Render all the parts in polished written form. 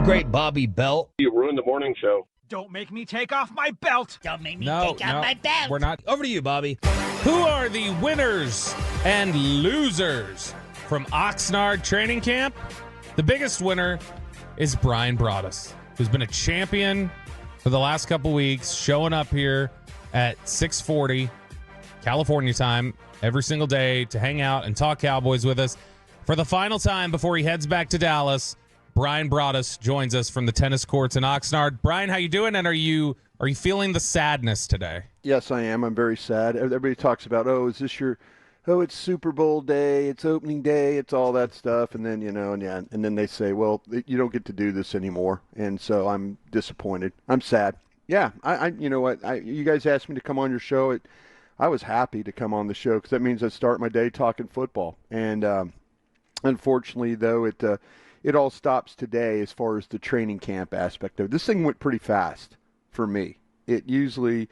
The great Bobby Belt. You ruined the morning show. Don't make me take off my belt. Don't make me take off my belt. We're not. Over to you, Bobby. Who are the winners and losers from Oxnard training camp? The biggest winner is Bryan Broaddus, who's been a champion for the last couple weeks, showing up here at 6:40 California time every single day to hang out and talk Cowboys with us. For the final time before he heads back to Dallas, Bryan Broaddus joins us from the tennis courts in Oxnard. Bryan, how you doing? And are you feeling the sadness today? Yes, I am. I'm very sad. Everybody talks about, it's Super Bowl day, it's opening day, it's all that stuff, and then and then they say, well, you don't get to do this anymore, and so I'm disappointed. I'm sad. Yeah, you know what? You guys asked me to come on your show. I was happy to come on the show because that means I start my day talking football, and unfortunately, though, it all stops today as far as the training camp aspect of it. This thing went pretty fast for me. It usually,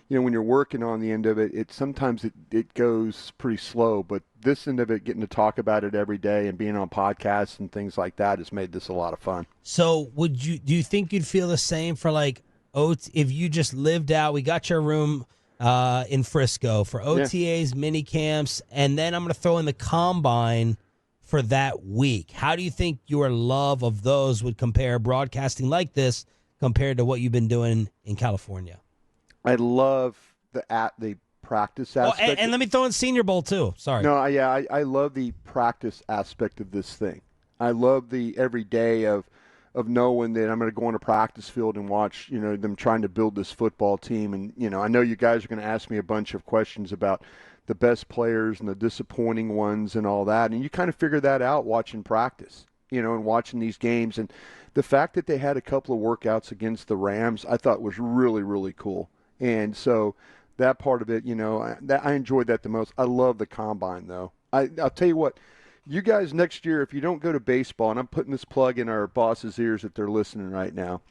when you're working on the end of it, sometimes it goes pretty slow. But this end of it, getting to talk about it every day and being on podcasts and things like that has made this a lot of fun. So do you think you'd feel the same for if you just lived out, we got your room in Frisco for OTAs, mini camps, and then I'm going to throw in the combine for that week. How do you think your love of those would compare, broadcasting like this compared to what you've been doing in California? I love the practice aspect. And let me throw in Senior Bowl too. Sorry. No, I love the practice aspect of this thing. I love the every day of knowing that I'm going to go on a practice field and watch, them trying to build this football team. And, I know you guys are going to ask me a bunch of questions about the best players and the disappointing ones and all that. And you kind of figure that out watching practice, and watching these games. And the fact that they had a couple of workouts against the Rams, I thought was really, really cool. And so that part of it, I enjoyed that the most. I love the combine, though. I'll tell you what, you guys next year, if you don't go to baseball, and I'm putting this plug in our boss's ears if they're listening right now,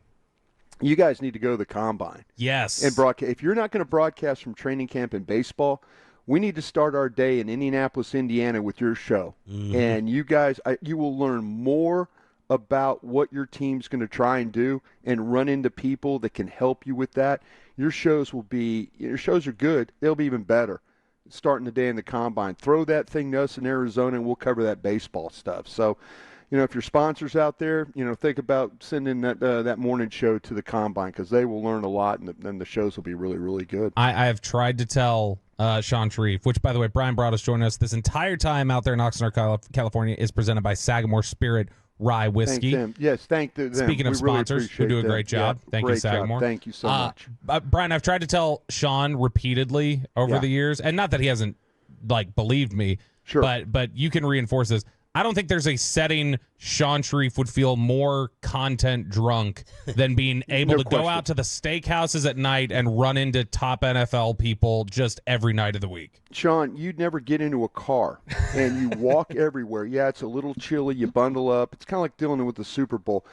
you guys need to go to the combine. Yes. And broadcast. If you're not going to broadcast from training camp in baseball, we need to start our day in Indianapolis, Indiana with your show. Mm-hmm. And you guys, you will learn more about what your team's going to try and do and run into people that can help you with that. Your shows are good. They'll be even better starting the day in the combine. Throw that thing to us in Arizona, and we'll cover that baseball stuff. So, if your sponsors out there, think about sending that morning show to the combine because they will learn a lot, and then the shows will be really, really good. I have tried to tell Shan RJ, which, by the way, Bryan Broaddus joined us this entire time out there in Oxnard, California, is presented by Sagamore Spirit Rye Whiskey. Thank them. Yes, thank them. Speaking of sponsors who do a great job, thank you, Sagamore. Thank you so much. Bryan, I've tried to tell Shan repeatedly over the years, and not that he hasn't believed me, sure. but you can reinforce this. I don't think there's a setting Shan RJ would feel more content drunk than being able to go out to the steakhouses at night and run into top NFL people just every night of the week. Shan, you'd never get into a car and you walk everywhere. Yeah, it's a little chilly. You bundle up. It's kind of like dealing with the Super Bowl.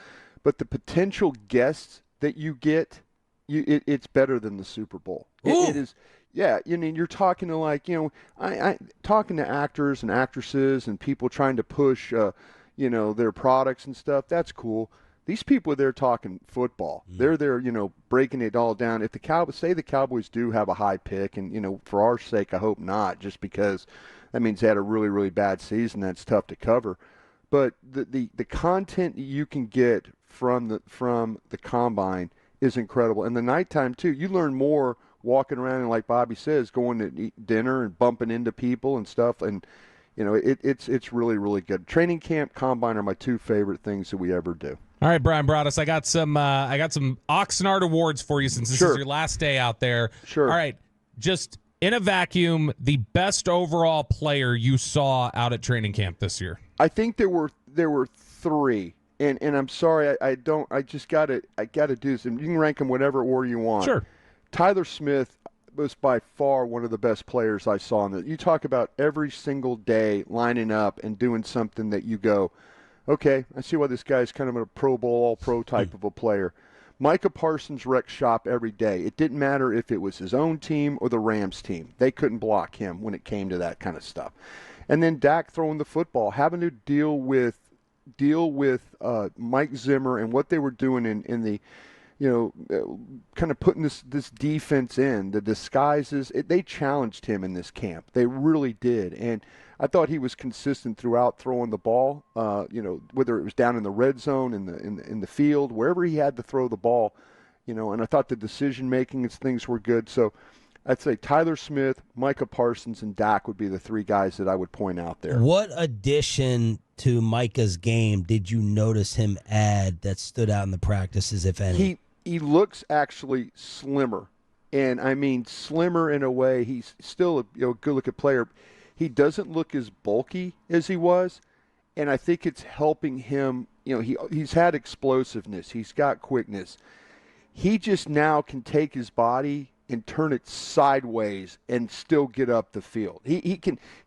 But the potential guests that you get, it's better than the Super Bowl. It is. Yeah, you're talking to I talking to actors and actresses and people trying to push, their products and stuff. That's cool. These people are there talking football. They're there, breaking it all down. If the Cowboys do have a high pick, and for our sake, I hope not, just because that means they had a really, really bad season. That's tough to cover. But the content you can get from the combine is incredible. And the nighttime too, you learn more walking around and, like Bobby says, going to eat dinner and bumping into people and stuff. And it's really, really good. Training camp, combine are my two favorite things that we ever do. All right, Bryan Broaddus, I got some Oxnard awards for you since this is your last day out there. Sure. All right, just in a vacuum, the best overall player you saw out at training camp this year. I think there were three, and I'm sorry, I gotta do this. And you can rank them whatever order you want. Sure. Tyler Smith was by far one of the best players I saw in that. You talk about every single day lining up and doing something that you go, okay, I see why this guy's kind of a Pro Bowl, all-pro type of a player. Micah Parsons wrecked shop every day. It didn't matter if it was his own team or the Rams team. They couldn't block him when it came to that kind of stuff. And then Dak throwing the football, having to deal with deal with Mike Zimmer and what they were doing in the, kind of putting this defense in, the disguises, they challenged him in this camp. They really did. And I thought he was consistent throughout throwing the ball, whether it was down in the red zone, in the field, wherever he had to throw the ball, and I thought the decision-making and things were good. So I'd say Tyler Smith, Micah Parsons, and Dak would be the three guys that I would point out there. What addition to Micah's game did you notice him add that stood out in the practices, if any? He looks actually slimmer, and I mean slimmer in a way. He's still a good-looking player. He doesn't look as bulky as he was, and I think it's helping him. He's had explosiveness. He's got quickness. He just now can take his body and turn it sideways and still get up the field. He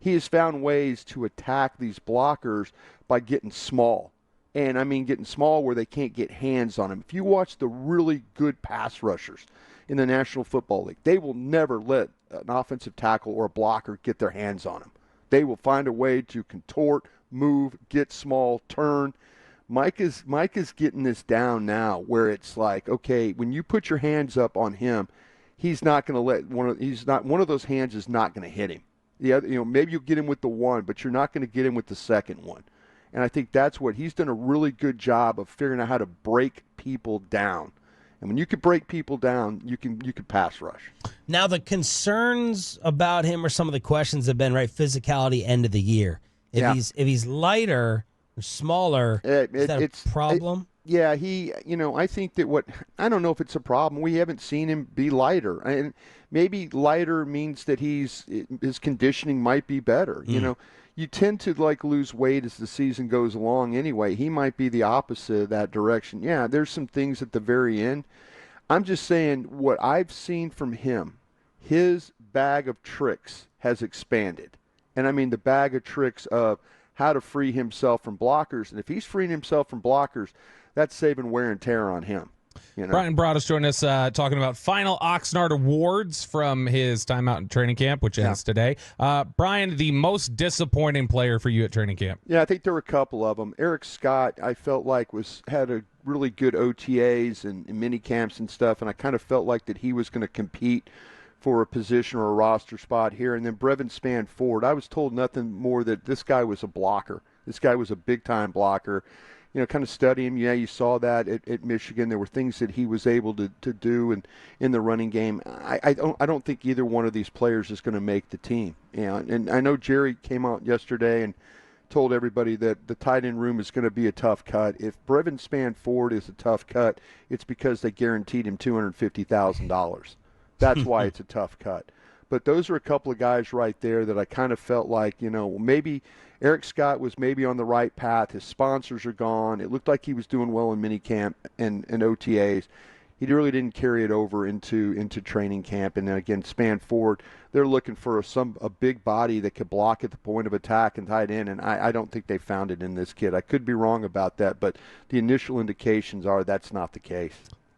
has found ways to attack these blockers by getting small. And I mean getting small where they can't get hands on him. If you watch the really good pass rushers in the National Football League, they will never let an offensive tackle or a blocker get their hands on him. They will find a way to contort, move, get small, turn. Mike is getting this down now where it's like, okay, when you put your hands up on him, he's not going to let one of those hands is not going to hit him. The other, maybe you'll get him with the one, but you're not going to get him with the second one. And I think that's what he's done a really good job of figuring out how to break people down. And when you can break people down, you can pass rush. Now the concerns about him or some of the questions have been physicality end of the year. If he's lighter or smaller, is that a problem? Yeah, I think that I don't know if it's a problem. We haven't seen him be lighter. And maybe lighter means that his conditioning might be better. You tend to lose weight as the season goes along anyway. He might be the opposite of that direction. Yeah, there's some things at the very end. I'm just saying what I've seen from him, his bag of tricks has expanded. And I mean the bag of tricks of how to free himself from blockers. And if he's freeing himself from blockers, that's saving wear and tear on him. Bryan Broaddus joined us talking about final Oxnard awards from his time out in training camp, which ends today. Bryan, the most disappointing player for you at training camp? Yeah, I think there were a couple of them. Eric Scott, I felt like had a really good OTAs and mini camps and stuff, and I kind of felt like that he was going to compete for a position or a roster spot here. And then Brevin Spann-Ford, I was told nothing more that this guy was a blocker. This guy was a big-time blocker. Kind of study him. Yeah, you saw that at Michigan. There were things that he was able to do in the running game. I don't think either one of these players is going to make the team. And I know Jerry came out yesterday and told everybody that the tight end room is going to be a tough cut. If Brevin Spann-Ford is a tough cut, it's because they guaranteed him $250,000. That's why it's a tough cut. But those are a couple of guys right there that I kind of felt like, maybe Eric Scott was maybe on the right path. His sponsors are gone. It looked like he was doing well in minicamp and OTAs. He really didn't carry it over into training camp. And then again, Spann-Ford, they're looking for a big body that could block at the point of attack and tight end, and I don't think they found it in this kid. I could be wrong about that, but the initial indications are that's not the case.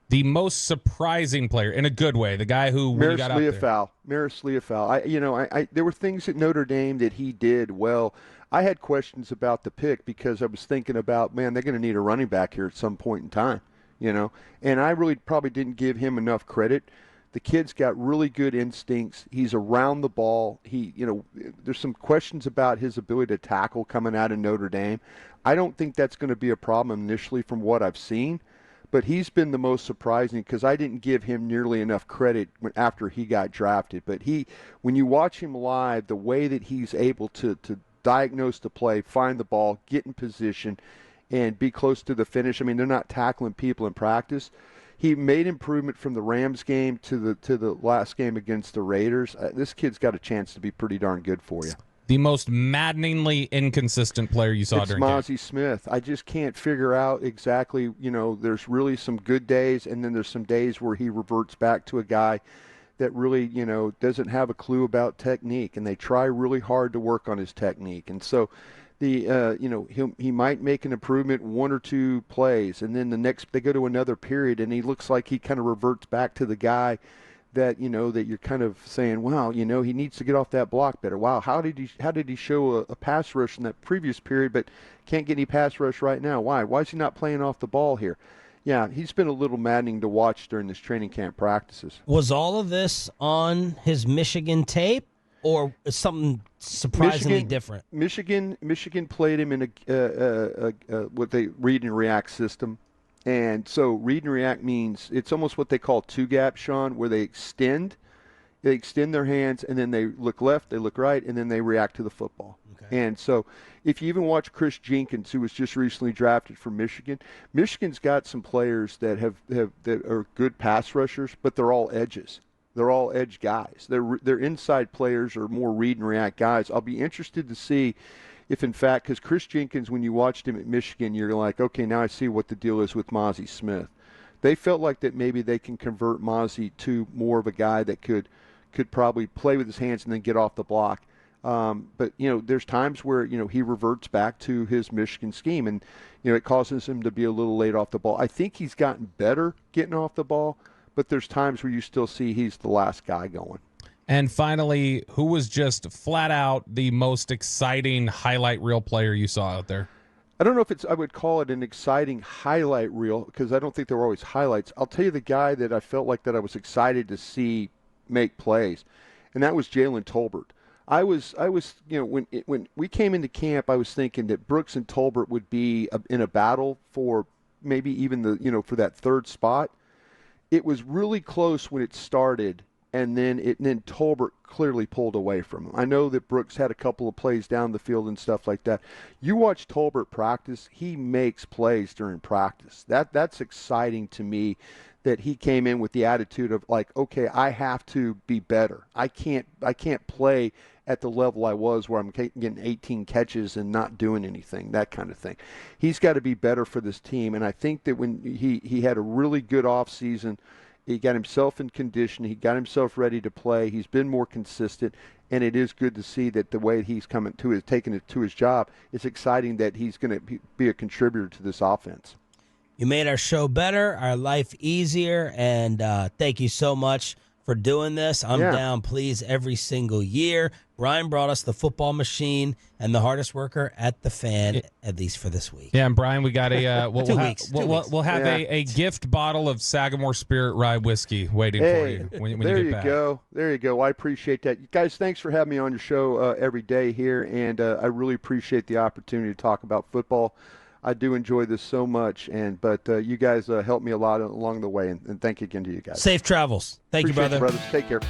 The most surprising player, in a good way, the guy who Maris got out there. Maris Leofau. There were things at Notre Dame that he did well. I had questions about the pick because I was thinking about, man, they're going to need a running back here at some point in time, And I really probably didn't give him enough credit. The kid's got really good instincts. He's around the ball. There's some questions about his ability to tackle coming out of Notre Dame. I don't think that's going to be a problem initially from what I've seen. But he's been the most surprising because I didn't give him nearly enough credit after he got drafted. But when you watch him live, the way that he's able to diagnose the play, find the ball, get in position, and be close to the finish. I mean, they're not tackling people in practice. He made improvement from the Rams game to the last game against the Raiders. This kid's got a chance to be pretty darn good for you. The most maddeningly inconsistent player you saw during camp? It's Mazi Smith. I just can't figure out exactly, there's really some good days, and then there's some days where he reverts back to a guy that really, doesn't have a clue about technique, and they try really hard to work on his technique. And so he might make an improvement one or two plays, and then they go to another period, and he looks like he kind of reverts back to the guy that that you're kind of saying, wow, he needs to get off that block better. Wow, how did he show a pass rush in that previous period, but can't get any pass rush right now? Why is he not playing off the ball here? Yeah, he's been a little maddening to watch during this training camp practices. Was all of this on his Michigan tape, or something surprisingly different? Michigan played him in a what they read and react system. And so read and react means it's almost what they call two-gap, Sean, where they extend their hands, and then they look left, they look right, and then they react to the football. Okay. And so if you even watch Chris Jenkins, who was just recently drafted from Michigan, Michigan's got some players that that are good pass rushers, but they're all edges. They're all edge guys. They're inside players or more read and react guys. I'll be interested to see if, in fact, because Chris Jenkins, when you watched him at Michigan, you're like, okay, now I see what the deal is with Mozzie Smith. They felt like that maybe they can convert Mozzie to more of a guy that could probably play with his hands and then get off the block. But there's times where he reverts back to his Michigan scheme, and it causes him to be a little late off the ball. I think he's gotten better getting off the ball, but there's times where you still see he's the last guy going. And finally, who was just flat out the most exciting highlight reel player you saw out there? I don't know if I would call it an exciting highlight reel, because I don't think there were always highlights. I'll tell you the guy that I felt like that I was excited to see make plays, and that was Jalen Tolbert. I was when we came into camp, I was thinking that Brooks and Tolbert would be in a battle for maybe even for that third spot. It was really close when it started. And then Tolbert clearly pulled away from him. I know that Brooks had a couple of plays down the field and stuff like that. You watch Tolbert practice, he makes plays during practice. That's exciting to me, that he came in with the attitude of like, okay, I have to be better. I can't play at the level I was where I'm getting 18 catches and not doing anything, that kind of thing. He's got to be better for this team. And I think that when he had a really good offseason, he got himself in condition. He got himself ready to play. He's been more consistent, and it is good to see that the way he's taking it to his job. It's exciting that he's going to be a contributor to this offense. You made our show better, our life easier, and thank you so much for doing this. I'm down, please, every single year. Bryan Broaddus, the football machine, and the hardest worker at the Fan, at least for this week. Yeah, and Brian, we got a we'll 2 weeks. We'll have a gift bottle of Sagamore Spirit Rye whiskey waiting for you when you get back. There you go. I appreciate that. Guys, thanks for having me on your show every day here, and I really appreciate the opportunity to talk about football. I do enjoy this so much, but you guys helped me a lot along the way, and thank you again to you guys. Safe travels. Thank you, brother. Brothers. Take care.